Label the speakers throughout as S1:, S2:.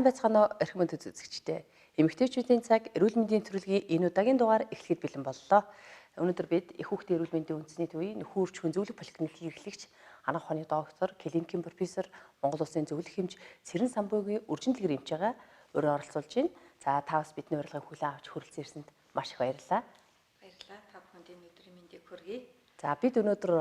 S1: Сайн байцгаана уу эрхэм мэнд үзэгчдээ. Эмэгтэйчүүдийн цаг эрүүл мэндийн төрөлгийн энэ удаагийн дугаар эхлэхэд бэлэн боллоо. Өнөөдөр бид их хүүхдийн эрүүл мэндийн үндэсний төвийн нөхөрч хүнзүүлэх поликлиникийн эрхлэгч, анагаах ухааны доктор, клиникийн профессор, Монгол Улсын зөвлөх эмч Цэрэн Самбуугийн үржин дэлгэр эмч байгаа өөрөө оролцуулж байна. За та бас бидний урилгыг хүлээн авч хүрэлцэн ирсэнд маш их баярлалаа.
S2: Баярлалаа. Та бүхэнд энэ өдрийн мэндийг хүргэе.
S1: За бид өнөөдөр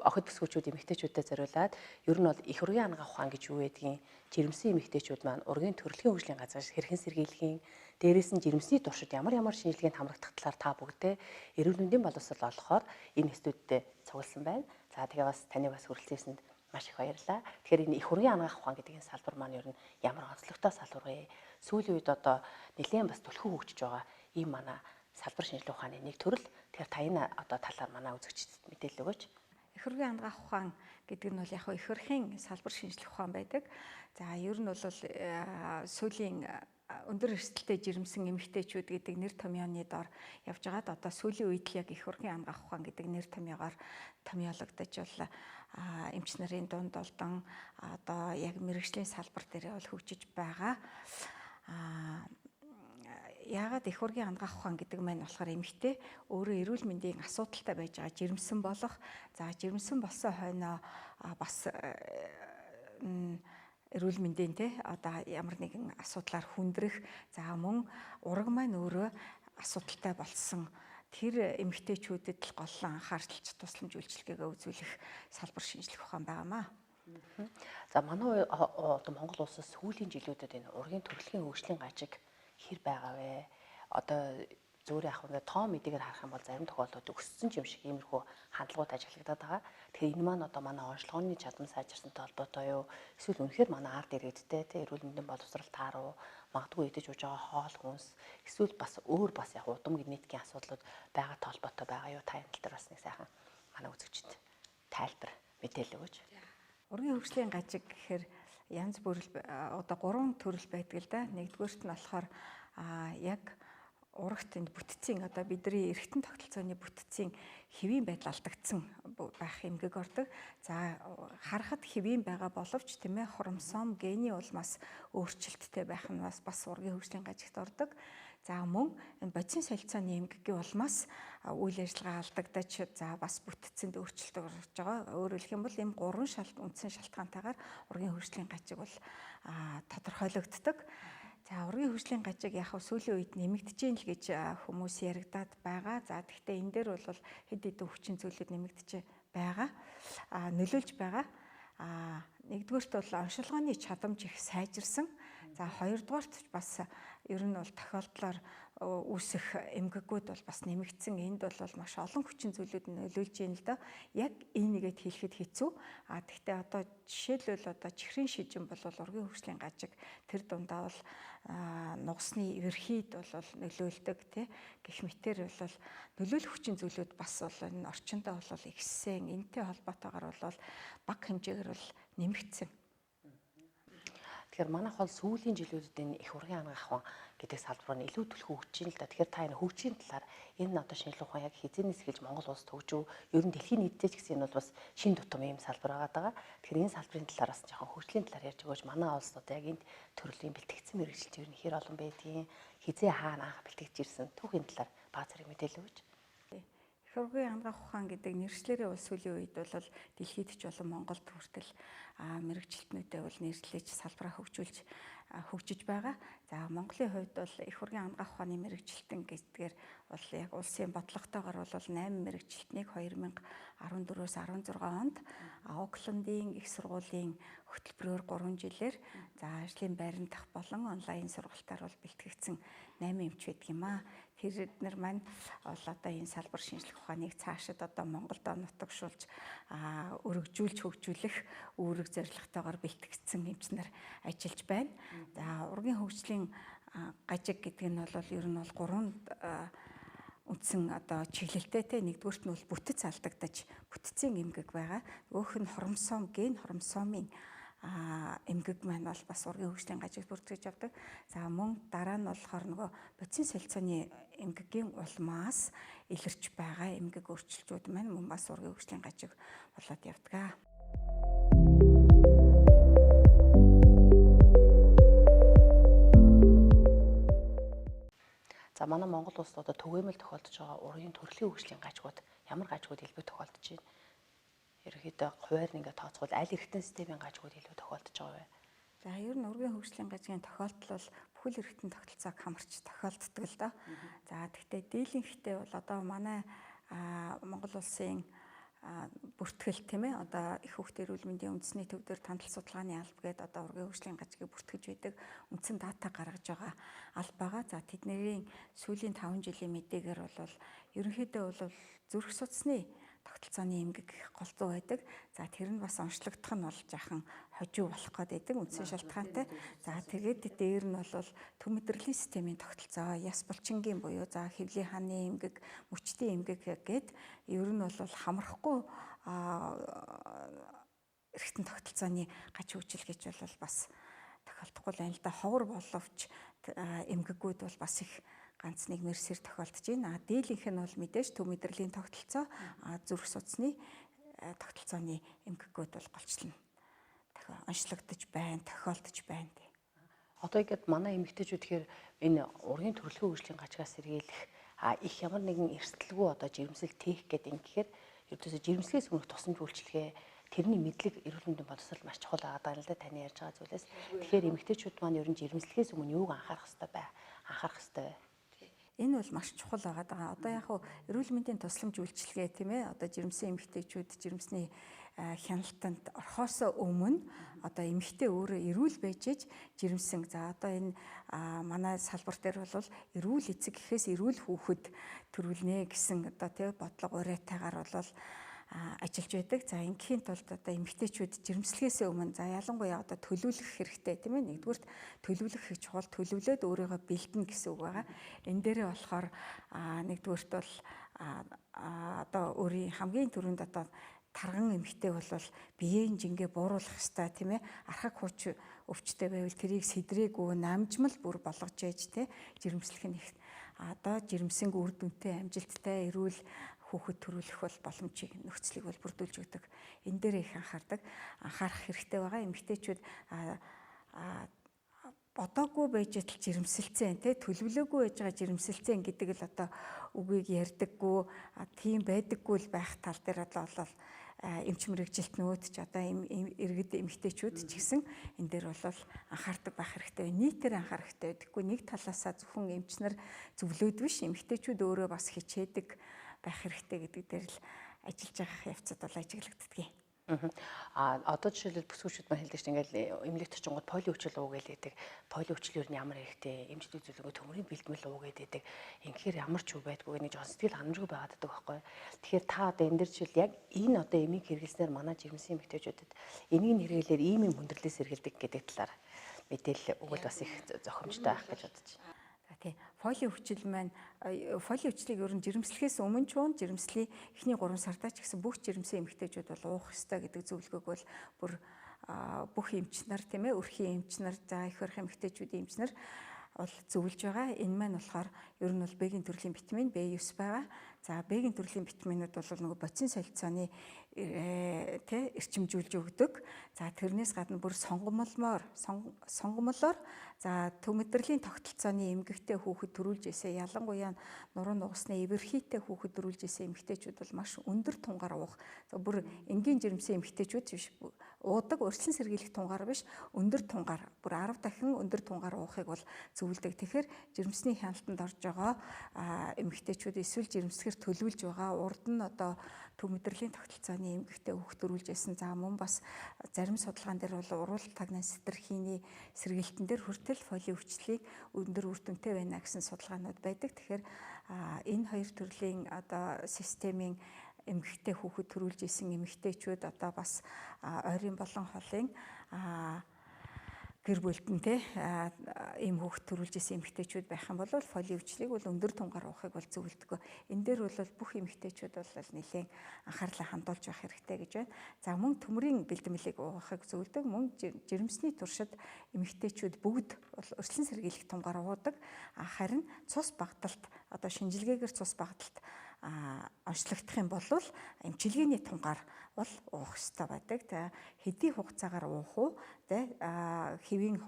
S1: охид бүсгүүчүүд эмэгтэйчүүдэд зориулаад ер нь бол их ургийн анагаах ухаан гэж юу байдгийг, жирэмсэн эмэгтэйчүүд маань ургийн төрөлхийн хөгжлийн газраас хэрхэн сэргийлэх, дээрээс нь жирэмсний туршид ямар шинжилгээнд хамрагдах талаар та бүгдээ эрүүл мэндийн боловсрол олохоор энэ студидтэй цугласан байна. За тэгээ бас таны бас хүрэлцээсэнд маш их баярлалаа. Тэгэхээр энэ их ургийн анагаах ухаан гэдэг энэ салбар маань ер нь ямар онцлогтой салбар вэ? Сүүлийн үед одоо нэлээд бас түлхүү хөгжиж байгаа ийм манай салбар шинжилгээ ухааны нэг төрөл. Тэгэхээр та энэ одоо талаар манай үзэгчдэд мэдээлэл өгөөч.
S2: Их ургийн анагаах ухаан гэдэг нь бол яг их ургийн салбар шинжилгээ ухаан байдаг. За ер нь бол сүүлийн өндөр эрсдэлтэй жирэмсэн эмэгтэйчүүд гэдэг нэр томьёоны доор явж байгаад одоо сүүлийн үед л яг их ургийн анагаах ухаан гэдэг нэр томьёогоор томьёологдож бол эмч нарын дунд олдон одоо яг мэрэгжлийн салбар дээр бол хөгжиж байгаа. Яагаад их ургийн анагаах ухаан гэдэг маань болохоор эмэгтэй өөрөө эрүүл мэндийн асуудалтай байж байгаа жирэмсэн болох. За жирэмсэн болсон хойноо бас эрүүл мэндийн одоо ямар нэгэн асуудлаар хүндрэх. За мөн ураг маань өөрөө асуудалтай болсон. Тэр эмэгтэйчүүдэд л голлон анхаарч тусламж үйлчилгээгээ үзүүлэх салбар шинжилгээ ухаан байгаамаа.
S1: За манай одоо Монгол улсаас сүүлийн жилүүдэд энэ ургийн төрөлхийн хөгжлийн гажиг хэр байгаа вэ? Одоо зүгээр яг ингээд тоон мэдээгээр харах юм бол зарим тохиолдолд өссөн юм шиг иймэрхүү хандлагууд ажиглагдаад байгаа. Тэгэхээр энэ маань одоо манай онцлогооны чадвар сайжирсантай холбоотой юу? Эсвэл үнэхээр манай ард иргэдтэй эрүүл мэндийн боловсрол тааруу, магадгүй идэж ууж байгаа хоол хүнс, эсвэл бас өөр бас яг удам генетикийн асуудлууд байгаатай холбоотой байгаа юу? Та энэ тал дээр бас нэг сайхан манай үзэгчд тайлбар мэдээлэл өгөөч.
S2: Ургийн хөгжлийн гажиг гэхээр янз бүр одоо 3 төрөл байдаг л да. Нэгдүгээрт нь болохоор яг урагт энэ бүтцийн одоо бидний эргэтэн тогтолцооны бүтцийн хэвийн байдал алдагдсан байх эмгэг ордог. За харахад хэвийн байгаа боловч тийм ээ хромосом гений улмаас өөрчлөлттэй байх нь бас ургийн хөгжлийн гажигт ордог. За мөн энэ бодисын солилцооны эмгэгийн улмаас үйл ажиллагаа алдагдаж за бас бүтцэнд өөрчлөлт орж байгаа. Өөрөөр хэлэх юм бол энэ 3 үндсэн шалтгаантайгаар ургийн хөгжлийн гажиг бол тодорхойлогддог. За ургийн хөгжлийн гажиг яг сүүлийн үед нэмэгдэж ийн л гэж хүмүүс яригадаад байгаа. За гэхдээ энэ дээр бол хэд хэдэн хүчин зүйлүүд нэмэгдэж байгаа. Нөлөөлж байгаа. Нэгдүгээрт бол оншилгооны чадамж их сайжирсан. За хоёрдугаарт бас ер нь бол тохиолдлоор үүсэх эмгэгүүд бол бас нэмэгдсэн. Энд бол маш олон хүчин зүйлүүд нөлөөлж ийн л да. Яг энийгээд хэлэхэд хэцүү. Гэхдээ одоо жишээлбэл одоо чихрийн шижин бол ургийн хөгжлийн гажиг тэр дундаа бол нугасны эверхийд бол нөлөөлдөг тий. Гэх мэтээр бол нөлөөлөх хүчин зүйлүүд бас бол энэ орчиндөө бол ихссэн. Энтэй холбоотойгоор бол бага хэмжээгээр бол нэмэгдсэн.
S1: Тэгэхээр манайх бол сүүлийн жилүүдэд энэ их ургийн анагаах ухаан гэдэг салбар нь илүү түлхүү хөгжиж байна л да. Тэгэхээр та энэ хөгжийн талаар энэ одоо шинжилгээ ухаан яг хизээнээс эхэлж Монгол улсад хөгжөв. Ер нь дэлхийн нийтэд ч гэсэн энэ бол бас шин тутам ийм салбар байгаа. Тэгэхээр энэ салбарын талаар бас жоохон хөгжлийн талаар ярьж өгөөч. Манай улсад одоо яг энд төрлийн бэлтгэгдсэн мэргэжилт ер нь хэр олон байдгийг, хизээ хаана анх бэлтгэж ирсэн түүхийн талаар бага зэрэг мэдээлэл өгөөч.
S2: Их ургийн анагаах ухаан гэдэг нэршлэрээ бол сүүлийн үед бол дэлхийд ч болон Монголд хүртэл мэргэжилтнүүдээ бол нэршлэж салбараа хөгжиж байгаа. За Монголын хувьд бол их ургийн анагаах ухааны мэргэжилтэн гэдгээр бол яг улсын бодлоготойгоор бол 8 мэргэжилтнийг 2014-өөс 16 онд Оклендийн их сургуулийн хөтөлбөрөөр 3 жилээр за ажлын байранд дах болон онлайн сургалтаар бол бэлтгэгдсэн 8 эмч байдаг юм аа. Тэр эднэр маань бол одоо энэ салбар шинжилгээ ухааныг цаашид одоо Монголд нутагшуулж өргөжүүлж хөгжүүлэх үүрэг зорилготойгоор бэлтгэгдсэн эмч нар ажиллаж байна. За ургийн хөгжлийн гажиг гэдэг нь бол ер нь бол 3 үндсэн одоо чиглэлтэй нэгдүгüүрт нь бол бүтэц алдагдаж бүтцийн эмгэг байгаа. Нөгөөх нь хромосом ген хромосомын эмгэг маань бол бас ургийн хөгжлийн гажиг бүртгэж явдаг. За мөн дараа нь болохоор нөгөө бодисын солилцооны эмгэгийн улмаас илэрч байгаа эмгэг өөрчлөлтүүд маань мөн бас ургийн хөгжлийн гажиг болоод явдаг.
S1: За манай Монгол улсад одоо түгээмэл тохиолдож байгаа ургийн төрөлхийн хөгжлийн гажигууд ямар гажигууд илүү тохиолдож байна? Ерөнхийдөө хуваар нь ингээд тооцвол аль эрхтэн системийн гажигууд илүү тохиолдож байгаа вэ?
S2: За ер нь ургийн хөгжлийн гажигын тохиолдол бол бүхэл эрхтэн тогтолцоог хамарч тохиолддог л доо. За тэгтээ дийлэнхтэй бол одоо манай Монгол улсын бүртгэл тийм ээ одоо их хүүхдийн эрүүл мэндийн үндэсний төвдөр тандал судалгааны алба гэдэг одоо ургийн хөгжлийн гажгийг бүртгэж байдаг үндсэн дата гаргаж байгаа алба байгаа. За тэдний сүүлийн 5 жилийн мэдээгээр бол ерөнхийдөө бол зүрх судасны тогтолцооны эмгэг голцоо байдаг. За тэр нь бас онцлогдох нь бол жаахан хожуу болох гээд байдаг үндсэн шалтгаантай. За тэгээд дээр нь бол төв мэдрэлийн системийн тогтолцоо, яс булчингийн буюу за хэвлийн хааны эмгэг, мөчтийн эмгэг гээд ер нь бол хамрахгүй эргэтэн тогтолцооны гач хөгжил гэж бол бас тохиолдохгүй байна л да. Ховор боловч эмгэгүүд бол бас их ганц нэг мэрсээр тохиолдож байна. Дийлэнх нь бол мэдээж төв мэдрэлийн тогтолцоо, зүрх судасны тогтолцооны эмгэгүүд бол голчлон онцлогдож байна, тохиолдож байна.
S1: Одоо ингээд манай эмэгтэйчүүд тэгэхээр энэ ургийн төрөлхийн хөгжлийн гажигаас сэргийлэх их ямар нэгэн эрсдэлгүй одоо жирэмсэл тээх гэдэг ингэхээр ердөөсөө жирэмслээс өмнөх тусламж үйлчилгээ тэрний мэдлэг эрүүл мэндийн боловсрол маш чухал байгаа л да таны ярьж байгаа зүйлээс. Тэгэхээр эмэгтэйчүүд маань ер нь жирэмслэхээс өмнө юуг анхаарах хэрэгтэй вэ?
S2: Энэ бол маш чухал байгаа. Одоо яг эрүүл мэндийн тусламж үйлчилгээ тийм ээ одоо жирэмсэн эмэгтэйчүүд жирэмсний хяналтанд орохоос өмнө одоо эмэгтэй өөрөө эрүүл байж жирэмсэн. За одоо энэ манай салбар дээр бол эрүүл эцэг гэхээс эрүүл хүүхэд төрүүлнэ гэсэн одоо тийм бодлого уриатайгаар бол ажиллаж байдаг. За ингийн тулд одоо эмэгтэйчүүд жирэмслэхээс өмнө за ялангуяа одоо төлөвлөх хэрэгтэй тийм ээ. Нэгдүгürt төлөвлөх их чухал, төлөвлөөд өөрийгөө бэлдэнэ гэсэн үг байгаа. Энэ дээрээ болохоор нэгдүгürt бол одоо өөрийн хамгийн түрүүнд одоо тарган эмэгтэй бол биеийн жингээ бууруулах ёстой тийм ээ. Архаг хууч өвчтэй байвал тэрийг сэдрээгүй намжмал бүр болгож ээж тийм жирэмслэх нь одоо жирэмсэнг үр дүнтэй амжилттай эрүүл хүүхэд төрүүлэх бол боломжийг нөхцөлийг бол бүрдүүлж өгдөг. Энэ дээр их анхаарах хэрэгтэй байгаа. Эмэгтэйчүүд бодоогүй байж тал жирэмсэлцэн тий төлөвлөөгүй байж байгаа жирэмсэлцэн гэдэг л одоо үгийг ярьдаггүй тийм байдаггүй л байх тал дээр бол эмч мэрэгжилтнүүд ч одоо иргэд эмэгтэйчүүд ч гэсэн энэ дээр бол анхаардаг байх хэрэгтэй. Нийтээр анхаарах хэрэгтэй. Тэгэхгүй нэг талаасаа зөвхөн эмч нар зөвлөөд биш эмэгтэйчүүд өөрөө бас хичээдэг байх хэрэгтэй гэдэг дээр л ажиллаж байгаа явцад бол ажиглагддаг.
S1: Одоо жишээлбэл бүсгүүчүүд маань хэлдэг чинь ингээл эмнэлэгт очингууд полио хүчил ууг гэдэг. Полио хүчил юу ямар хэрэгтэй? Эмчилгээ зөвлөгөө төмөрийн бэлтгэл ууг гэдэг. Инхээр ямар ч юу байдгүй нэг жон сэтгэл ханамжгүй байгаад байдаг байхгүй. Тэгэхээр та одоо энэ дэр жишээл яг энэ одоо эмийг хэрэглэснээр манай жирэмсэн эмэгтэйчүүдэд энийг хэрэглээр ийм юм хүндрэлээс сэргийлдэг гэдэг талаар мэдээлэл өгвөл бас их зохимжтой байх гэж бодож байна.
S2: Фолио хүчил маань фолио хүчлийг ер нь жирэмслэхээс өмнө ч жирэмслийн эхний 3 сардаа ч гэсэн бүх жирэмсэн эмэгтэйчүүд бол уух ёстой гэдэг зөвлөгөөг бол бүр бүх эмч нар тийм ээ өрхийн эмч нар за их барих эмэгтэйчүүдийн эмч нар бол зөвлөж байгаа. Энэ маань болохоор ер нь бол Б-ийн төрлийн витамин B9 байгаа. За Б-ийн төрлийн витаминууд бол нөгөө бодисын солилцооны эрчимжүүлж өгдөг. За тэрнээс гадна бүр сонгомолоор за төв мэдрэлийн тогтолцооны эмгэгтэй хүүхэд төрүүлж ирсэн ялангуяа нуруу нугасны эвэрхийтэй хүүхэд төрүүлж ирсэн эмгэгтэйчүүд бол маш өндөр тунгаар уух. За бүр энгийн жирэмсэн эмгэгтэйчүүд биш уудаг өрчлөн сэргийлэх тунгаар биш өндөр тунгаар бүр 10 дахин өндөр тунгаар уухыг бол зөвлөдөг. Тэгэхээр жирэмсний хяналтанд орж байгаа эмгэгтэйчүүд эсвэл жирэмслэхэр төлөвлөж байгаа урд нь одоо төв мэдрэлийн тогтолцооны эмгэгтэй хүүхэд төрүүлж ирсэн. За мөн бас зарим судалгаан дээр бол уруул тагнаа сэтэрхийний сэргийлтэн дээр хүртэл фолио хүчлийг өндөр үр дүнтэй байна гэсэн судалгаанууд байдаг. Тэгэхээр энэ хоёр төрлийн одоо системийн эмгэгтэй хүүхэд төрүүлж исэн эмгэгтэйчүүд одоо бас ойрын болон холын гэр бүлтэнтэй ийм хүүхэд төрүүлж исэн эмэгтэйчүүд байх юм бол фолио хүчлийг бол өндөр тунгаар уухыг бол зөвлөдөг. Энэ дээр бол бүх эмэгтэйчүүд бол нэлээд анхаарлаа хандуулж байх хэрэгтэй гэж байна. За мөн төмрийн бэлтгэлийг уухыг зөвлөдөг. Мөн жирэмсний туршид эмэгтэйчүүд бүгд бол өрчлөн сэргийлэх тунгаар уудаг. Харин цус багталт одоо шинжилгээгээр цус багталт онцлогдох юм бол эмчилгээний тунгаар бол уух хэрэгтэй байдаг. За хэдий хугацаагаар уух уу тэ хэвийн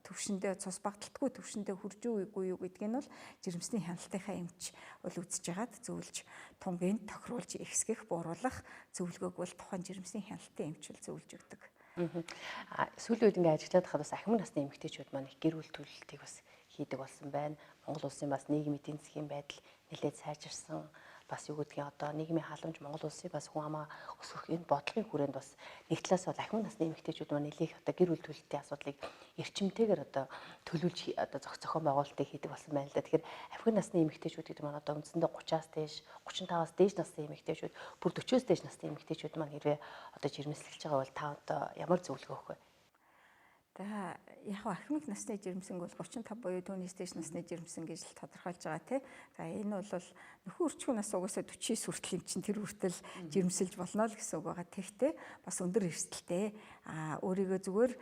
S2: төвшөндөө цус багталтгүй төвшөндөө хүрж үгүй юу гэдг нь бол жирэмсний хяналтынхаа эмч бол үзэж ягаад зөвлөж тунгийн тохируулж ихсгэх бууруулах зөвлөгөөг бол тухайн жирэмсний хяналтын эмч бол зөвлөж өгдөг.
S1: Сүүлийн үед ингээд ажиллаад хахад бас ахмад насны эмэгтэйчүүд маань их гэр бүл төлөлтийг бас хийдэг болсон байна. Монгол улсын бас нийгмийн эдийн засгийн байдал нэлээд сайжирсан. Бас юу гэдгийг одоо нийгмийн халамж Монгол улсыг бас хүн амаа өсгөх энэ бодлогын хүрээнд бас нэг талаас бол ахмад насны эмэгтэйчүүд маань нэлээх одоо гэр бүл төлөлтийн асуудлыг эрчимтэйгээр одоо төлөвлөж одоо зохион байгуулалтыг хийдэг болсон байна л да. Тэгэхээр ахмад насны эмэгтэйчүүд гэдэг маань одоо үндсэндээ 30-аас дээш 35-аас дээш насны эмэгтэйчүүд бүр 40-оос дээш насны эмэгтэйчүүд маань хэрвээ одоо жирэмслэж байгаа бол та одоо ямар зөвлөгөө өгөх вэ?
S2: За яг ахмад насны жирэмсэн бол 35 буюу түүнээс дээш насны жирэмсэн гэж л тодорхойлж байгаа тий. За энэ бол нөхөн өрчгөн нас угаасаа 49 хүртэл юм чинь тэр хүртэл жирэмсэлж болно л гэсэн үг байгаа. Тэгтээ бас өндөр эрсдэлтэй өөрийгөө зүгээр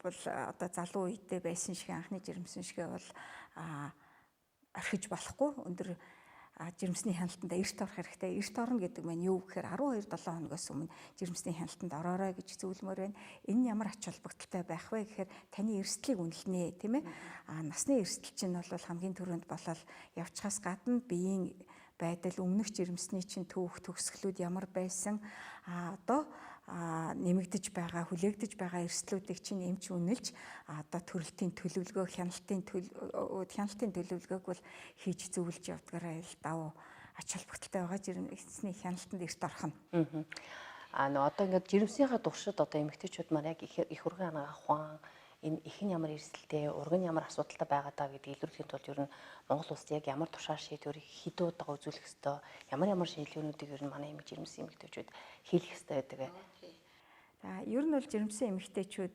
S2: бол одоо залуу үедээ байсан шиг анхны жирэмсэн шигээ бол орхиж болохгүй өндөр жирэмсний хяналтанд эрт орох хэрэгтэй. Эрт орно гэдэг маань юу гэхээр 12-7 хоногоос өмнө жирэмсний хяналтанд ороорой гэж зөвлөмөр байна. Энэ ямар ач холбогдолтой байх вэ гэхээр таны эрсдлийг үнэлнэ, тийм ээ. Насны эрсдэл чинь бол хамгийн түрүүнд болол явчихаас гадна биеийн байдал, өмнөх жирэмсний чинь түүх төгсгөлүүд ямар байсан, одоо нэмэгдэж байгаа, хүлээгдэж байгаа эрсдлүүдийг чинь эмч үнэлж одоо төрөлтийн төлөвлөгөө, хяналтын төлөвлөгөөг бол хийж зөвлөж явдгаараа л давуу ач холбогдолтой байгаа жирэмсний хяналтанд эрт орох нь.
S1: Одоо ингээд жирэмсийнхаа туршид одоо эмэгтэйчүүд маань яг их урган анагаах ухаан энэ их нь ямар эрсдэлтэй, ураг нь ямар асуудалтай байгаа даа гэдгийг илрүүлэхийн тулд ер нь Монгол улс яг ямар тушаал шийдвэрийг хэд удаа үзүүлэх ёстой, ямар шинжилгээнүүдийг ер нь манай жирэмсэн эмэгтэйчүүд хийх ёстой байдаг вэ?
S2: За ер нь бол жирэмсэн эмэгтэйчүүд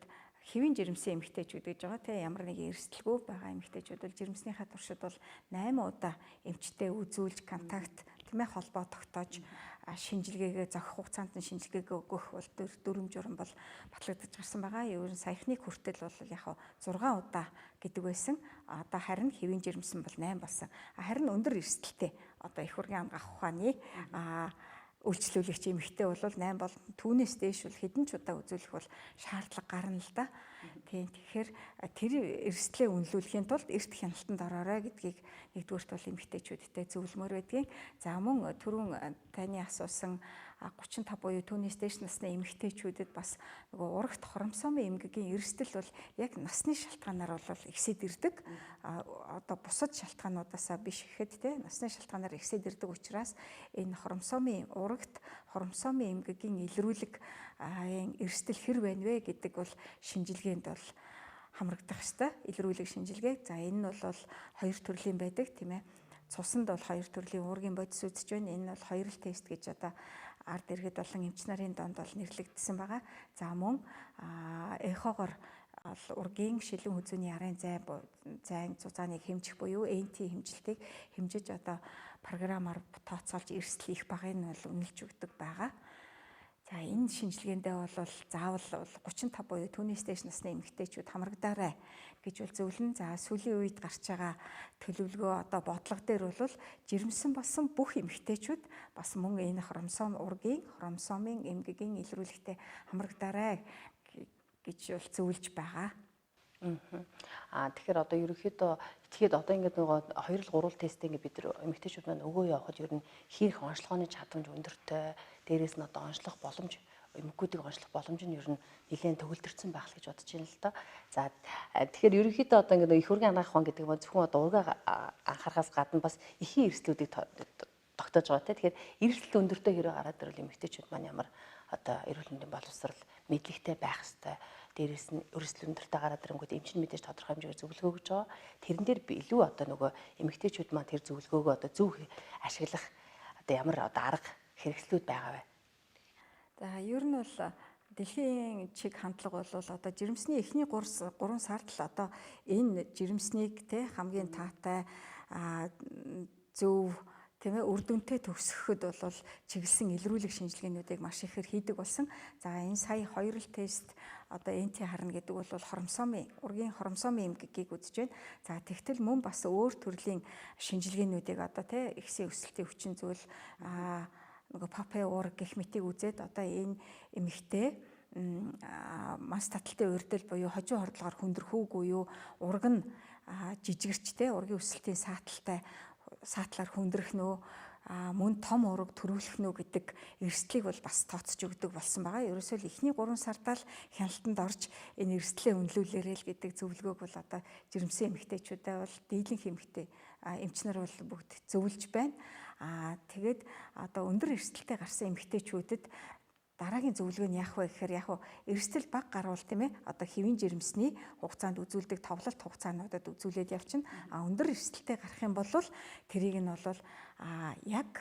S2: хэвийн жирэмсэн эмэгтэйчүүд гэж байгаа тийм ямар нэгэн эрсдэлгүй байгаа эмэгтэйчүүд бол жирэмснийхаа туршид бол 8 удаа эмчтэй үзүүлж контакт тийм ээ холбоо тогтоож шинжилгээгээ зохих хугацаанд нь шинжилгээгээ өгөх бол дүрм журм бол батлагдаж гарсан байгаа. Ер нь саяхныг хүртэл бол яг 6 удаа гэдэг байсан. Одоо харин хэвийн жирэмсэн бол 8 болсон. Харин өндөр эрсдэлтэй одоо их ургийн анагаах ухааны үйлчлүүлэгч эмэгтэй бол 8 бол түүнээс дээш бол хэдэн ч удаа үзүүлэх бол шаардлага гарна л да. Тийм тэгэхээр тэр эрсдлээ үнэлүүлэхийн тулд эрт хяналтанд ороорой гэдгийг нэгдүгээрт бол эмэгтэйчүүдтэй зөвлөмөр байдгийг. За мөн түрүүн таны асуусан 35 буюу түүнээс дээш насны эмэгтэйчүүдэд бас нөгөө урагт хоромсоомын эмгэгийн эрсдэл бол яг насны шалтгаанаар бол ихсэд ирдэг. Одоо бусад шалтгаануудаасаа биш гэхэд те насны шалтгаанаар ихсэд ирдэг учраас энэ хоромсоомын урагт хоромсоомын эмгэгийн илрүүлэг эрсдэл хэр байна вэ гэдэг бол шинжилгээнд бол хамрагдах ёстой. Илрүүлэг шинжилгээ. За энэ нь бол хоёр төрлийн байдаг тийм ээ. Цусанд бол хоёр төрлийн уургийн бодис үзэж байна. Энэ бол хоёр л тест гэж одоо ард иргэд болон эмч нарын донд бол нэрлэгдсэн байгаа. За мөн эхогоор ургийн шилэн хүзүүний арын зайн зузааныг хэмжих буюу NT хэмжилтийг хэмжиж одоо програмаар тооцоолж эрсдэл их багыг нь бол үнэлж өгдөг байгаа. За энэ шинжилгээндээ бол заавал 35 буюу түүнээс дээш насны эмэгтэйчүүд хамрагдаарай гэж бол зөвлөн. За сүүлийн үед гарч байгаа төлөвлөгөө одоо бодлого дээр бол жирэмсэн болсон бүх эмэгтэйчүүд бас мөн энэ хромосомын эмгэгийн илрүүлэгтээ хамрагдаарай гэж бол зөвлөж байгаа.
S1: Тэгэхээр одоо ерөнхийдөө итгэхэд одоо ингээд нөгөө 2-3 тест ингээд бид нар эмэгтэйчүүд маань өгөө явахад ер нь хийх онцлогооны чадамж өндөртэй, дээрээс нь одоо онцлох боломж эмэггүүдийг онцлох боломж нь ер нь нэлээд төгөлдөрсөн байх л гэж бодож байна л да. За тэгэхээр ерөнхийдөө одоо ингээд их ургийн анагаах ухаан гэдэг нь зөвхөн одоо ургаа анхаарахаас гадна бас эхийн эрсдлүүдийг тогтоож байгаа те. Тэгэхээр эрсдэл өндөртэй хэрэг гараад ирвэл эмэгтэйчүүд маань ямар одоо эрүүл мэндийн боловсрал мэдлэгтэй байх ёстой. Дээрээс нь өрсөлдөл өндөртэй гараад ирэнгүүт эмч нь мэдээж тодорхой хэмжээгээр зөвлөгөө өгж байгаа. Тэрэн дээр би илүү одоо нөгөө эмэгтэйчүүд маань тэр зөвлөгөөгөө одоо зөв ашиглах одоо ямар одоо арга хэрэгслүүд байгаа вэ?
S2: За ер нь бол дэлхийн чиг хандлага бол одоо жирэмсний эхний 3 сард л одоо энэ жирэмснийг те хамгийн таатай зөв тийм ээ үр дүнтэй төгсгөхөд бол чиглэсэн илрүүлэг шинжилгээнүүдийг маш ихээр хийдэг болсон. За энэ сая хоёр л тест одоо энти харна гэдэг бол ургийн хромосомын эмгэгийг үзэж байна. За тэгтэл мөн бас өөр төрлийн шинжилгээнүүдийг одоо тий ихсийн өсөлтийн хүчин зүйл нөгөө папе уур гэх мэтийг үзээд одоо энэ эмэгтэй мас таталтын урьдэл буюу хожим хордлогоор хүндрэх үгүй юу, ураг нь жижигэрчтэй ургийн өсөлтийн саатлаар хүндрэх нөө мөн том ураг төрүүлэх нөө гэдэг эрсдлийг бол бас тооцож өгдөг болсон байгаа. Ерөөсөө л эхний 3 сартаа л хяналтанд орж энэ эрсдлээ үнэлүүлээрэй л гэдэг зөвлөгөөг бол одоо жирэмсэн эмэгтэйчүүдээ бол дийлэнх эмэгтэй эмчнэр бол бүгд зөвлөж байна. Тэгээд одоо өндөр эрсдэлтэй гарсан эмэгтэйчүүдэд дараагийн зөвлөгөө нь яах вэ гэхээр эрсдэл баг гарвал тийм ээ одоо хэвийн жирэмсний хугацаанд үзүүлдэг товлолт хугацаануудад үзүүлээд явчихна. Өндөр эрсдэлтэй гарах юм бол тэрийг нь бол яг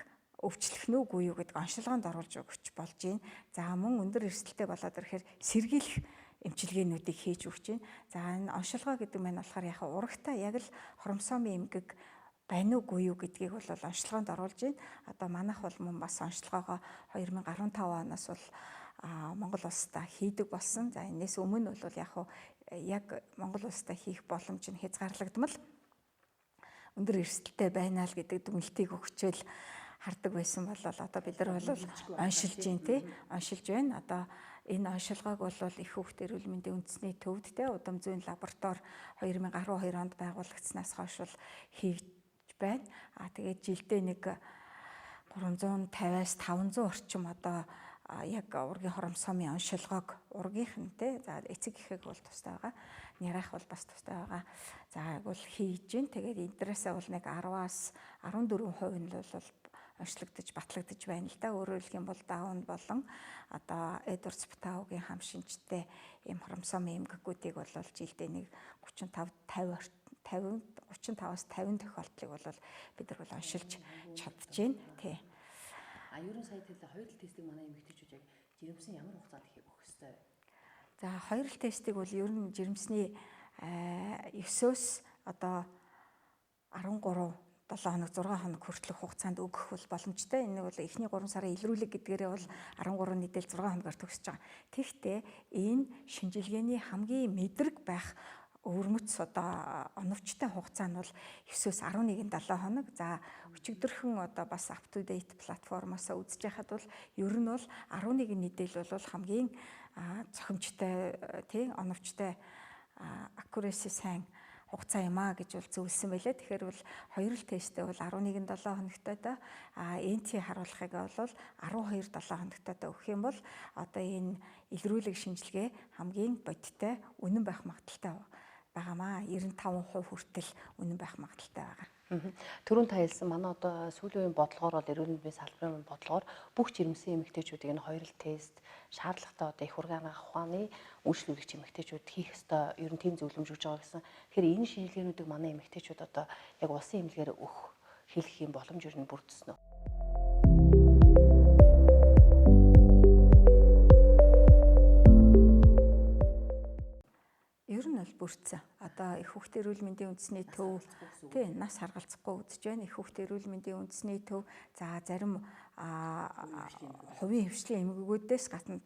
S2: өвчлөх нүггүй юу гэдэг оншилгоонд оруулж өгч болж байна. За мөн өндөр эрсдэлтэй болоод ирэхээр сэргийлэх эмчилгээнүүдийг хийж өгч байна. За энэ оншилгоо гэдэг нь болохоор урагтаа яг л хромосомын эмгэг байна уугүй юу гэдгийг бол онцлогоонд оруулж байна. Одоо манайх бол мөн бас онцлогоогоо 2015 оноос бол Монгол улстай хийдэг болсон. За энэс өмнө бол яг Монгол улстай хийх боломж нь хязгаарлагдмал өндөр эрсдэлтэй байна л гэдэг дүгнэлтийг өгчөөл хардаг байсан бол одоо бид нар бол оншилж байна тий оншилж байна. Одоо энэ оншилгоог бол их хүүхд эрүүл мэндийн үндэсний төвд тий удам зүйн лаборатори 2012 онд байгуулагдсанаас хойш бол хийж байна. Тэгээд жилдээ нэг 350-аас 500 орчим одоо яг ургийн хромосомын оншилгоог ургийнх нь тий за эцэг эхийг бол тустай байгаа. Нярайх бол бас тустай байгаа. За бол хийж гин. Тэгээд энтрээсээ бол нэг 10-аас 14% нь бол онцлогдож батлагдаж байна л да. Өөрөөр хэлэх юм бол даун болон одоо Эдвардс Бутаугийн хам шинжтэй ийм хромосомын эмгэгүүдийг бол жилдээ нэг 35-аас 50 тохиолдлыг бол бид нар бол оншилж чадж байна тий.
S1: Ерөн сая хэлээ хоёр л тестийг манай эмэгтэйчүүд яг жирэмсэн ямар хугацаанд хийх ёстой вэ?
S2: За хоёр л тестийг бол ер нь жирэмсний 9-өөс одоо 13 7 хоног 6 хоног хүртэлх хугацаанд өгөх бол боломжтой. Энэ бол эхний 3 сарын илрүүлэг гэдгээрээ бол 13 недэл 6 хоногор төгсөж байгаа. Тэгэхдээ энэ шинжилгээний хамгийн мэдрэг байх өвөрмөц одоо оновчтой хугацаа нь бол 9-өөс 11-7 хоног. За өчигдөрхөн одоо бас up to date платформоос үзэж байхад бол ер нь бол 11 недэл бол хамгийн цохимжтой тий оновчтой accuracy сайн хугацаа юм а гэж бол зөвлөсөн байлээ. Тэгэхээр бол хоёр л тесттэй бол 11-7 хоногтой да. НТ харуулахыг бол 12-7 хоногтой да өгөх юм бол одоо энэ илрүүлэг шинжилгээ хамгийн бодиттой үнэн байх магадaltaй байгаамаа. 95% хүртэл үнэн байх магадaltaй байгаа.
S1: Түрүүн та хэлсэн манай одоо сүүлийн үеийн бодлогоор бол эрүүл мэндийн салбарын бодлогоор бүх жирэмсэн эмэгтэйчүүдийг энэ хоёр л тест шаардлагатай одоо их ургааны ухааны үйлчлүүлэгч эмэгтэйчүүд хийх ёстой ер нь тийм зөвлөмж өгж байгаа гэсэн. Тэгэхээр энэ шинжилгээнүүдийг манай эмэгтэйчүүд одоо яг улсын эмнэлгээр хийх юм боломж ер нь бүрдсэн үү?
S2: Ер нь бол бүрдсэн. Одоо их хүүхд эрүүл мэндийн үндэсний төв тий нас харгалзахгүй үзэж байна. Их хүүхд эрүүл мэндийн үндэсний төв за зарим хувийн хвшлийн эмгэгүүдээс гадна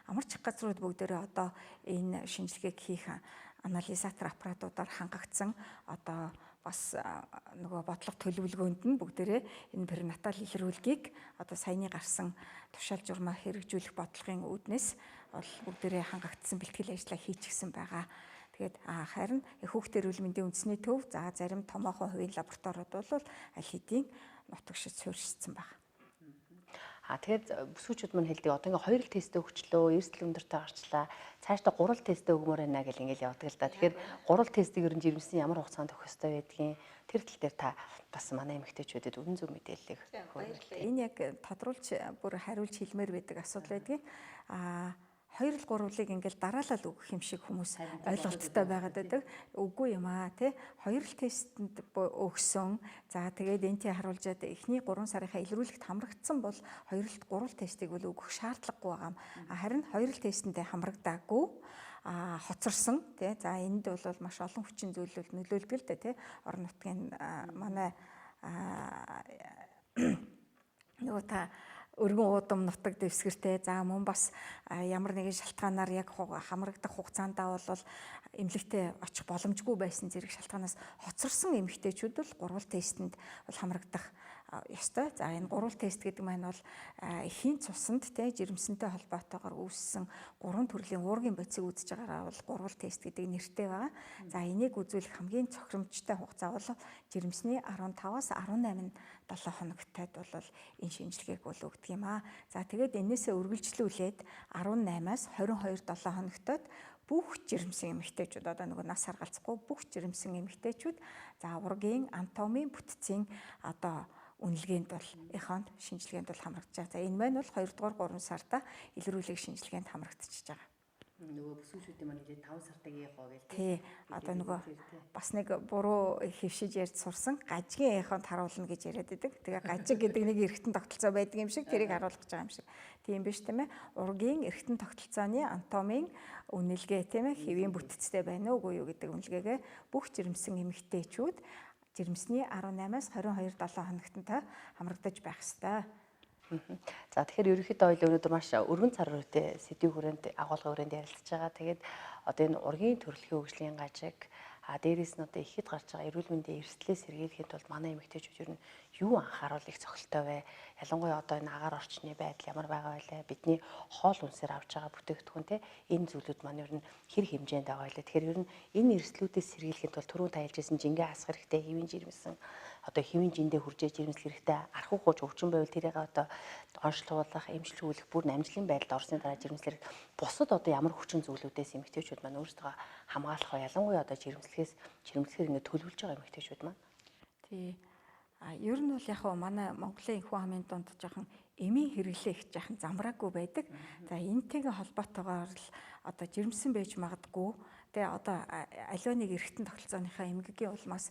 S2: амар чих газрууд бүгдээрээ одоо энэ шинжилгээг хийх анализатор аппаратуудаар хангагдсан одоо бас нөгөө бодлого төлөвлөгөөнд нь бүгдээрээ энэ перинатал илрүүлгийг одоо саяны гарсан тушаал журмаа хэрэгжүүлэх бодлогын үүднээс бол бүгдээрээ хангагдсан бэлтгэл ажиллаа хийчихсэн байгаа. Тэгээд харин хүүхд эрүүл мэндийн үндэсний төв за зарим томоохон хувийн лабораториуд бол аль хэдийн нутагшид суурьшсан байна.
S1: Тэгэхээр бүсгүүчүүд мань хэлдэг одоо ингээ хоёр л тесттэй өгчлөө, эрсдэл өндөртэй гарчлаа. Цаашдаа гурван тесттэй өгмөр байна гэл ингээл явдаг л да. Тэгэхээр гурван тестийг ер нь жирэмсэн ямар хугацаанд өгөх ёстой байдгийг тэр тал дээр та бас манай эмэгтэйчүүдэд үнэн зөв мэдээллийг
S2: баярлалаа. Энэ яг тодруулж бүр хариулж хэлмээр байдаг асуудал байдгийг 2-3 ингээл дараалал өгөх юм шиг хүмүүс ойлголттой байгаад байдаг. Үгүй юм аа тий. 2 тестэнд өгсөн. За тэгээд энтэй харуулжаад эхний 3 сарынхаа илрүүлэгт хамрагдсан бол 2-3 тестийг бол өгөх шаардлагагүй байгаа юм. Харин 2 тестэндээ хамрагдаагүй хоцорсон тий. За энд бол маш олон хүчин зүйлүүд нөлөөлдөг л дээ тий. Орон нутгийн манай нөгөө та өргөн уудам нутаг дэвсгэртэй за мөн бас ямар нэгэн шалтгаанаар яг хамрагдах хугацаандаа бол эмнэлэгтээ очих боломжгүй байсан зэрэг шалтгаанаас хоцорсон эмэгтэйчүүд бол гурвал тестэнд бол хамрагдах ёстой. За энэ гурвал тест гэдэг маань бол эхийн цусанд те жирэмсэнтэй холбоотойгоор үүссэн 3 төрлийн уургийн бодисыг үзэж байгаагаа бол гурвал тест гэдэг нэртэй байгаа. За энийг үзүүлэх хамгийн цохиромжтой хугацаа бол жирэмсний 15-аас 18 7 хоногтойд бол энэ шинжилгээг бол өгдөг юм аа. За тэгээд энээсээ үргэлжлүүлээд 18-аас 22 7 хоногтойд бүх жирэмсэн эмэгтэйчүүд одоо нөгөө нас харгалзахгүй бүх жирэмсэн эмэгтэйчүүд за ургийн анатомийн бүтцийн одоо үнэлгээнд бол эхонд шинжилгээнд бол хамрагдаж байгаа. За энэ маань бол 2 дугаар 3 сарда илрүүлэг шинжилгээнд хамрагдчихж байгаа.
S1: Нөгөө бүсгүүчүүдийн маань нэлээд 5 сартаг яахаа гээл
S2: тий. Одоо нөгөө бас нэг буруу хөвшиж ярьж сурсан гажгийн эхонд харуулна гэж яриад байдаг. Тэгээ гажиг гэдэг нэг эргэтэн тогтолцоо байдаг юм шиг тэрийг харуулж байгаа юм шиг. Тийм биш тийм ээ. Ургийн эргэтэн тогтолцооны анатомийн үнэлгээ тийм ээ. Хэвийн бүтцтэй байна уугүй юу гэдэг үнэлгээгээ бүх жирэмсэн эмэгтэйчүүд жирэмсний 18-аас 22 7 хоногтонтой хамрагдаж байх ёстой.
S1: За тэгэхээр ерөнхийдөө хоёул өнөөдөр маш өргөн цар хүрээтэй сэдвийн хүрээнд агуулга хүрээнд ярилцж байгаа. Тэгээд одоо энэ ургийн төрөлхийн хөгжлийн гажиг дээрээс нь одоо ихэд гарч байгаа эрүүл мэндийн эрсдлээс сэргийлэхэд бол манай эмэгтэйчүүд ер нь юу анхааруул их цогцолтой вэ? Ялангуяа одоо энэ агаар орчны байдал ямар байгаа вэ? Бидний хоол хүнсээр авч байгаа бүтээгдэхүүн те энэ зүйлүүд маань ер нь хэр хэмжээнд байгаа вэ? Тэгэхээр ер нь энэ эрсдлүүдээс сэргийлэхэд бол түрүүн та хэлжсэн жингээ хасах хэрэгтэй, хэвийн жирэмсэн одоо хэвийн жиндээ хуржээж жирэмслэх хэрэгтэй. Архуу гооч өвчин байвал тэрийг одоо онцлогуулах, эмчилгүүлэх бүр намжлын байдалд орсны дараа жирэмслэх бусад одоо ямар хүчин зүйлүүдээс эмэгтэйчүүд маань өөрсдөө хамгаалах вэ? Ялангуяа одоо жирэмслэхээр ингэ төлөвлөж байгаа эмэгтэйчүүд маань.
S2: Тий. Ер нь бол яг манай Монголын энхүү хамын дунд жоохон эмийн хэрэглээ их жоохон замраагүй байдаг. За энэтэйгээ холбоотойгоор л одоо жирэмсэн байж магадгүй. Тэгээ одоо аливаа нэг эргэтэн тогтолцооныхаа эмгэгийн улмаас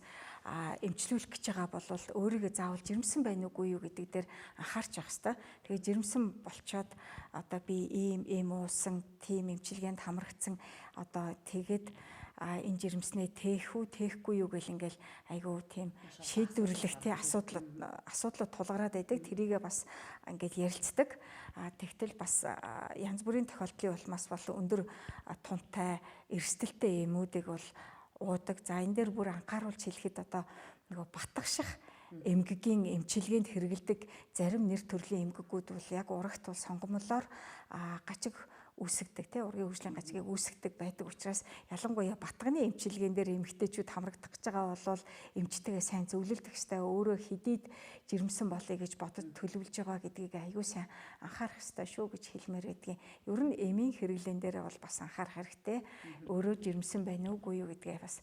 S2: эмчлүүлэх гэж байгаа бол өөрийгөө заавал жирэмсэн байна уугүй юу гэдэг дээр анхаарч явах хэрэгтэй. Тэгээ жирэмсэн болчоод одоо би ийм уусан, тийм эмчилгээнд хамрагдсан одоо тэгээд энэ жирэмснээ тээх үү, тэхгүй юу гэл ингээл айгүй тийм шийдвэрлэх тий асуудлууд тулгараад байдаг. Тэрийгээ бас ингээд ярилцдаг. Тэгтэл бас янз бүрийн тохиолдлын улмаас бол өндөр тунтай, эрсдэлтэй эмүүдийг бол уудаг. За энэ дээр бүр анхааруулж хэлэхэд одоо нөгөө батгших эмгэгийн эмчилгээнд хэрэгэлдэг зарим нэр төрлийн эмгэгүүд бол яг урагт бол сонгомлоор гажиг үүсгдэг тий ургийн хөгжлийн гажгийг үүсгдэг байдаг учраас ялангуяа батганы эмчилгээн дээр эмэгтэйчүүд хамрагдах гэж байгаа бол эмчтэйгээ сайн зөвлөлдөх ёстой. Өөрөө хэдийд жирэмсэн болъё гэж бодож төлөвлөж байгаа гэдгийг аягүй сайн анхаарах ёстой шүү гэж хэлмээр байдгийн. Ер нь эмийн хэрэглэн дээр бол бас анхаарах хэрэгтэй. Өөрөө жирэмсэн байна уугүй юу гэдгээ бас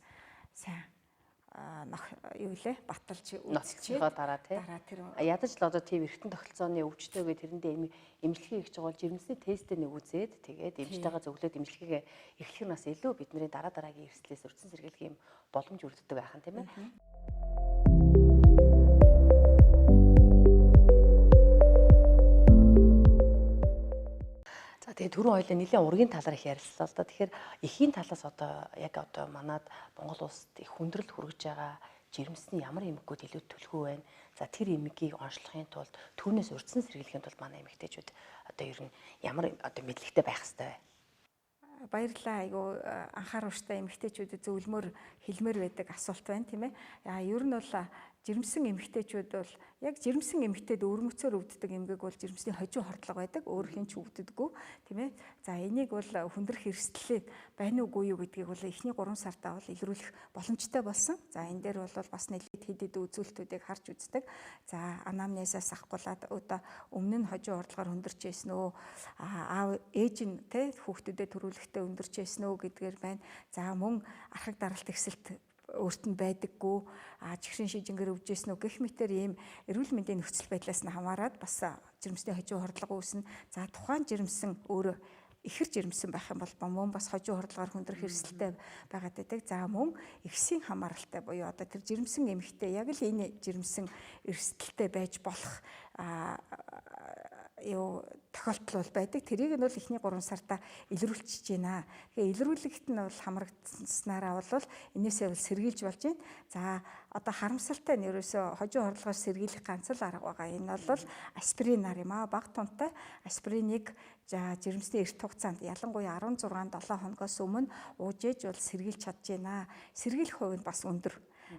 S2: сайн юу лээ баталж үзчихээ
S1: дараа тий ядаж л одоо тийм эргэтэн тогтолцооны өвчтөйгээ тэрэндээ эмчилгээ хийж байгаа бол жирэмсний тестээ нэг үзээд тэгээд эмчтэйгээ зөвлөд эмчилгээгээ эхлэх нас илүү бидний дараагийн эрсдлээс өртсөн сэргийлэх юм боломж өрддөг байхan тийм ээ. Тэгээ түрүүн хоёлаа нэлийн ургийн талаар их ярилцлаа л да. Тэгэхээр эхийн талаас одоо яг одоо манад Монгол улсад их хүндрэлд хүргэж байгаа жирэмсний ямар эмгэгүүд илүү төлхөө байна. За тэр эмгэгийг онцлохын тулд түүнээс урьдчилан сэргийлэхийн тулд манай эмэгтэйчүүд одоо ер нь ямар одоо мэдлэгтэй байх хэрэгтэй вэ?
S2: Баярлалаа. Айгу анхааруулжтай эмэгтэйчүүдэд зөвлөмөр хэлмээр байдаг асуулт байна тийм ээ. Ер нь бол жирэмсэн эмэгтэйчүүд бол яг жирэмсэн эмэгтэйд өрмөцөөр өвддөг эмгэг бол жирэмсний хожуу хордлого байдаг. Өөр хин ч өвддөггүй тийм ээ. За энийг бол хүндрэх эрсдлээ байна уугүй юу гэдгийг бол эхний 3 сартаа бол илрүүлэх боломжтой болсон. За энэ дээр бол бас нэлээд хэд хэд үзүүлэлтүүдийг харж үздэг. За анамнезаас ахгуулаад одоо өмнө нь хожуу хордлогоор хүндэрч байсан өө аав ээж нь те хүүхдүүдэд төрүүлэхдээ өндөрч байсан өө гэдгээр байна. За мөн архаг даралт ихсэлт өөрт нь байдаггүй чихрийн шижингээр өвжсэн үү гэх мэтэр ийм эрүүл мэндийн нөхцөл байдлаас нь хамаарат бас жирэмсний хожуу хордлого үүснэ. За тухайн жирэмсэн өөрөө ихэр жирэмсэн байх юм бол мөн бас хожуу хордлогоор хүндрэх эрсдэлтэй байгаад байдаг. За мөн ихсийн хамааралтай буюу одоо тэр жирэмсэн эмэгтэй яг л энэ жирэмсэн эрсдэлтэй байж болох юу тохиолдол бол байдаг. Тэрийг нь бол эхний 3 сартаа илрүүлчихэж байна. Тэгээ илрүүлэгт нь бол хамрагдсанараа бол энээсээ бол сэргийлж болж байна. За одоо харамсалтай нь ерөөсөө хожуу хорлогоос сэргийлэх ганц л арга байгаа. Энэ бол аспиринаар юм аа. Бага тунтай аспириныг жирэмсний эрт хугацаанд ялангуяа 16-7 хоногоос өмнө ууж ээж бол сэргийлж чадж байна. Сэргийлэх хувь нь бас өндөр.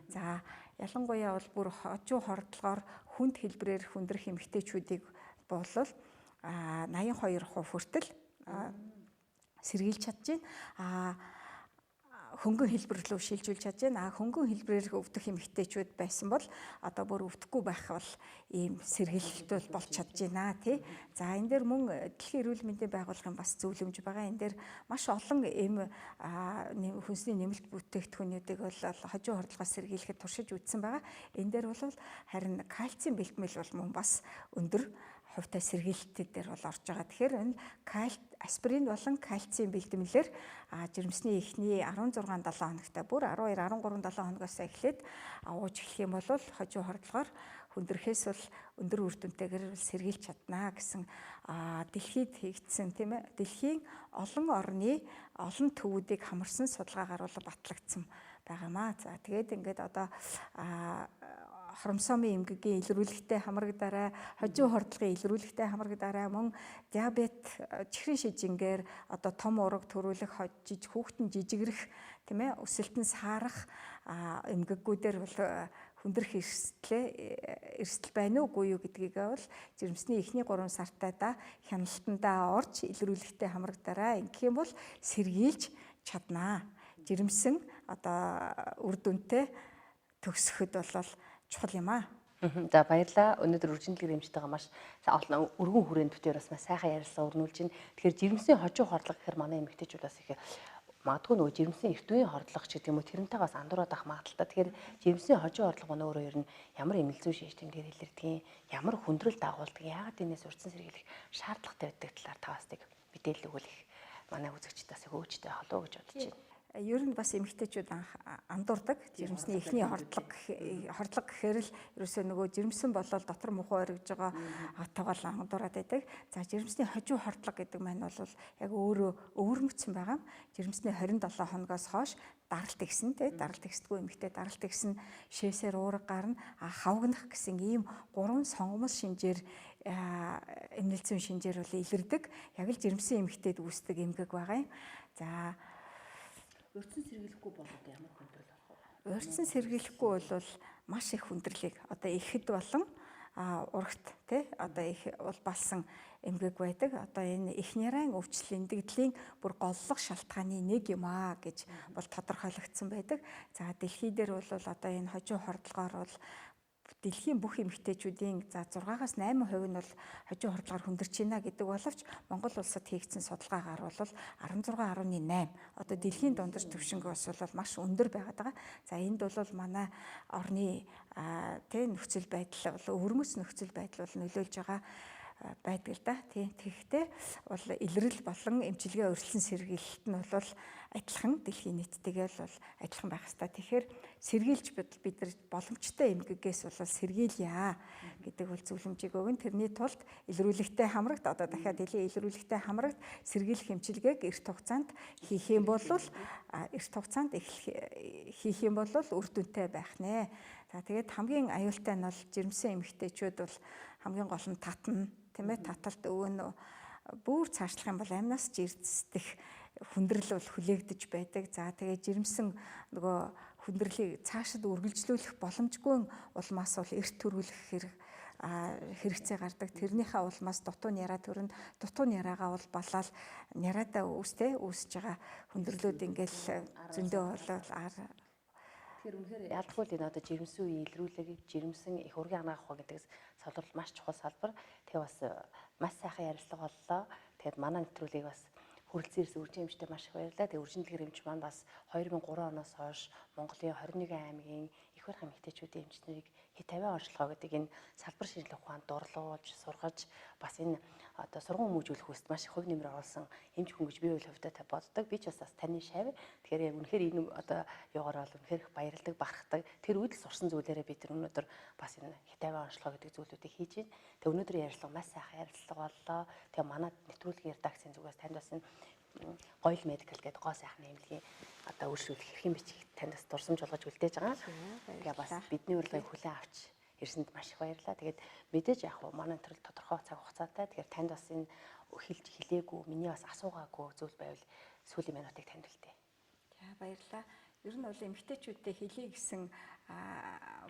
S2: За ялангуяа бол бүр хожуу хордлогоор хүнд хэлбэрээр хүндрэх эмэгтэйчүүдийг бол 82% хүртэл сэргийлж чадж байна. Хөнгөн хэлбэр рүү шилжүүлж чадж байна. Хөнгөн хэлбэрээр өвдөх эмэгтэйчүүд байсан бол одоо бүр өвдөхгүй байх бол ийм сэргийлэлт болж чадж байна тий. За энэ дээр мөн Дэлхийн эрүүл мэндийн байгууллагын бас зөвлөмж байгаа. Энэ дээр маш олон хүнсний нэмэлт бүтээгдэхүүнүүдийг бол хожуу хордлогоос сэргийлэхэд туршиж үзсэн байгаа. Энэ дээр бол харин кальцийн бэлтгэл бол мөн бас өндөр хувьтай сэргийлэлтүүд дээр бол орж байгаа. Тэгэхээр энэ аспирин болон кальцийн бэлтгэлээр жирэмсний эхний 16-7 хоногтой бүр 12-13-7 хоногоос эхлээд ууж эхлэх юм бол хожуу хордлогоор хүндрэхээс бол өндөр үр дүнтэйгээр сэргийлж чадна гэсэн дэлхийд хийгдсэн тийм ээ. Дэлхийн олон орны олон төвүүдийг хамарсан судалгаагаар бол батлагдсан байгаамаа. За тэгээд ингээд одоо хромосомын эмгэгийн илрүүлэгтэй хамрагдаарай, хожуу хордлогын илрүүлэгтэй хамрагдаарай, мөн диабет, чихрийн шижингээр одоо том ураг төрүүлэх, хүүхдэн жижигрэх, тийм ээ, өсөлтөн саарах эмгэггүүдээр бол хүндрэх эрсдэл байна уугүй юу гэдгийг бол жирэмсний эхний 3 сартаа хяналтандаа орж илрүүлэгтэй хамрагдаарай. Ингэх юм бол сэргийлж чаднаа. Жирэмсэн одоо үр дүнтэй төгсөхөд бол чухал юм аа.
S1: За баярлалаа. Өнөөдөр үржинлэг хэмжтэйгээ маш олон өргөн хүрээнд бүтээр бас маш сайхан ярилцлага өрнүүлж байна. Тэгэхээр жирэмсний хожуу хордлого гэхээр манай эмэгтэйчүүд бас их магадгүй нөгөө жирэмсний эрт үеийн хордлого ч гэдэг юм уу тэрнтэйгээ бас андуураад авах магадaltaй. Тэгэхээр жирэмсний хожуу хордлого манай өөрөө ер нь ямар эмэлзүү шийдтэн дээр илэрдэг, ямар хүндрэл дагуулдаг, яагаад энэс урьдчилан сэргийлэх шаардлагатай байдаг талаар та бас нэг мэдээлэл өгөх манай үзэгчдээс хөөжтэй холоо гэж бодож байна.
S2: Ер нь бас эмэгтэйчүүд андуурдаг жирэмсний эхний хордлого гэхээр л ерөөсөө нөгөө жирэмсэн болол дотор мухуу оргиж байгаа атагаал андуураад байдаг. За жирэмсний хожуу хордлого гэдэг маань бол яг өөрөө өвөрмөцсөн байгаа. Жирэмсний 27 хоногоос хойш даралт игсэн тий даралт игсдэггүй эмэгтэй даралт игсэн шээсээр уурга гарна хавгнах гэсэн ийм 3 сонгомол шинжээр эмнэлзэн шинжээр бол илэрдэг. Яг л жирэмсэн эмэгтэйд үүсдэг эмгэг байгаа юм. За
S1: урьдчилан сэргийлэхгүй болоод ямар хүндрэл орох вэ?
S2: Урьдчилан сэргийлэхгүй бол маш их хүндрэлийг одоо ихэд болон урагт тий одоо их улбалсан эмгэг байдаг. Одоо энэ их нярайн өвчлөлийн дэгдлийн бүр голлох шалтгааны нэг юм аа гэж бол тодорхойлогдсон байдаг. За дэлхий дээр бол одоо энэ хожуу хордлогоор бол дэлхийн бүх эмэгтэйчүүдийн за 6-8% нь бол хожуу хордлогоор хүндэрч байна гэдэг боловч Монгол улсад хийгдсэн судалгаагаар бол 16.8 одоо дэлхийн дундаж түвшингээс бол маш өндөр байгаад байгаа. За энд бол манай орны нөхцөл байдал бол өвөрмөц нөхцөл байдал бол нөлөөлж байгаа байдаг л да. Тэгэхдээ бол илрэл болон эмчилгээ урьдчилан сэргийлэлт нь бол адилхан дэлхийн нийттэйгээ бол адилхан байх ёстой. Тэгэхээр сэргийлж бид нар боломжтой эмгэгээс бол сэргийлье гэдэг бол зөвлөмжийг өгөн. Тэрний тулд илрүүлэгтэй хамрагт одоо дахиад хэлээ илрүүлэгтэй хамрагт сэргийлэх эмчилгээг эрт хугацаанд хийх юм бол хийх юм бол үр дүнтэй байх нэ. За тэгээд хамгийн аюултай нь бол жирэмсэн эмэгтэйчүүд бол хамгийн гол нь татна тийм ээ таталт өвөн бүр цаашлах юм бол амнаас жирдсдэх хүндрэл бол хүлээгдэж байдаг. За тэгээд жирэмсэн нөгөө хүндрэлийг цаашид үргэлжлүүлэх боломжгүй улмаас бол эрт төрүүлэх хэрэгцээ гардаг. Тэрнийхээ улмаас дутуу няраа төрн дутуу няраагаа бол балаал няраадаа үүсэж байгаа хүндрэлүүд ингээл зөндөө болол
S1: Тэгэхээр үнэхээр ялдаггүй энэ одоо жирэмсэн үеийн илрүүлэг, жирэмсэн их ургийн ангаа авах гэдэгс салбар маш чухал салбар. Тэгээ бас маш сайхан ярилцлага боллоо. Тэгээд манай нэвтрүүлгийг бас хүрэлцэн ирсэн үржин эмчтэй маш их баярлалаа. Тэгээд үржин дэлгэр эмч маань бас 2003 оноос хойш Монголын 21 аймгийн их их барих эмэгтэйчүүдийн эмчнэрийг хэд 50 онцлогоо гэдэг энэ салбар шинжилгээ ухаанд дурлуулж, сургаж бас энэ одоо сургууль хүмүүжүүлэх хүсэлд маш их хувь нэмэр оруулсан эмч хүн гэж би үйл хувьдаа боддог. Би ч бас таны шав. Тэгэхээр яг үнэхээр энэ одоо юугаар бол үнэхээр их баярлдаг, бахархдаг. Тэр үед л сурсан зүйлээрээ бид тэр өнөөдөр бас энэ хэд 50 онцлогоо гэдэг зүйлүүдийг хийж байна. Тэгээ өнөөдрийн ярилцлага маш сайхан ярилцлага боллоо. Тэгээ манай нэвтрүүлгийн редакцийн зүгээс танд бас энэ Гоёл медикал гэдэг гоо сайхан нэмлэгийн одоо үйлчлүүлэх хэрхэн бичих танд бас дурсамж болгож үлдээж байгаа. Тэгээ бас бидний урилгыг хүлээн авч ирсэнд маш их баярлалаа. Тэгээд мэдээж яг хуу манай төрөл тодорхой цаг хугацаатай. Тэгэхээр танд бас энэ хэлж хэлээгүй, миний бас асуугаагүй зүйл байвал сүүлийн минутыг танд үлдээ.
S2: За баярлалаа. Ер нь бол эмэгтэйчүүдэд хэлье гэсэн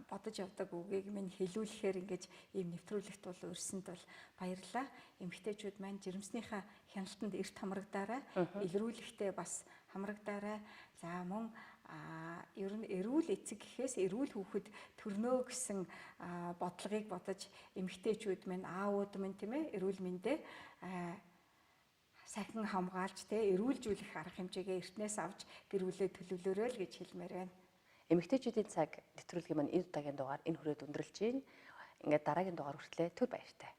S2: бодож явдаг үгийг минь хэлүүлэхээр ингэж ийм нэвтрүүлэгт бол өрсөнд бол баярлалаа. Эмэгтэйчүүд маань жирэмснийхээ хяналтанд эрт хамрагдаарай. Илрүүлэхдээ бас хамрагдаарай. За мөн ер нь эрүүл эцэг гэхээс эрүүл хүүхэд төрнөө гэсэн бодлогыг бодож эмэгтэйчүүд маань аауд маань тийм ээ эрүүл мэндэ сахин хамгаалж эрүүлжүүлэх арга хэмжээгээ эртнээс авч гэр бүлээ төлөвлөрөө л гэж хэлмээр байна.
S1: Эмэгтэйчүүдийн цаг нэвтрүүлгийн маань энэ удаагийн дугаар энэ хүрээд өндөрлж байна. Ингээд дараагийн дугаар хүртлээр түр баяртай.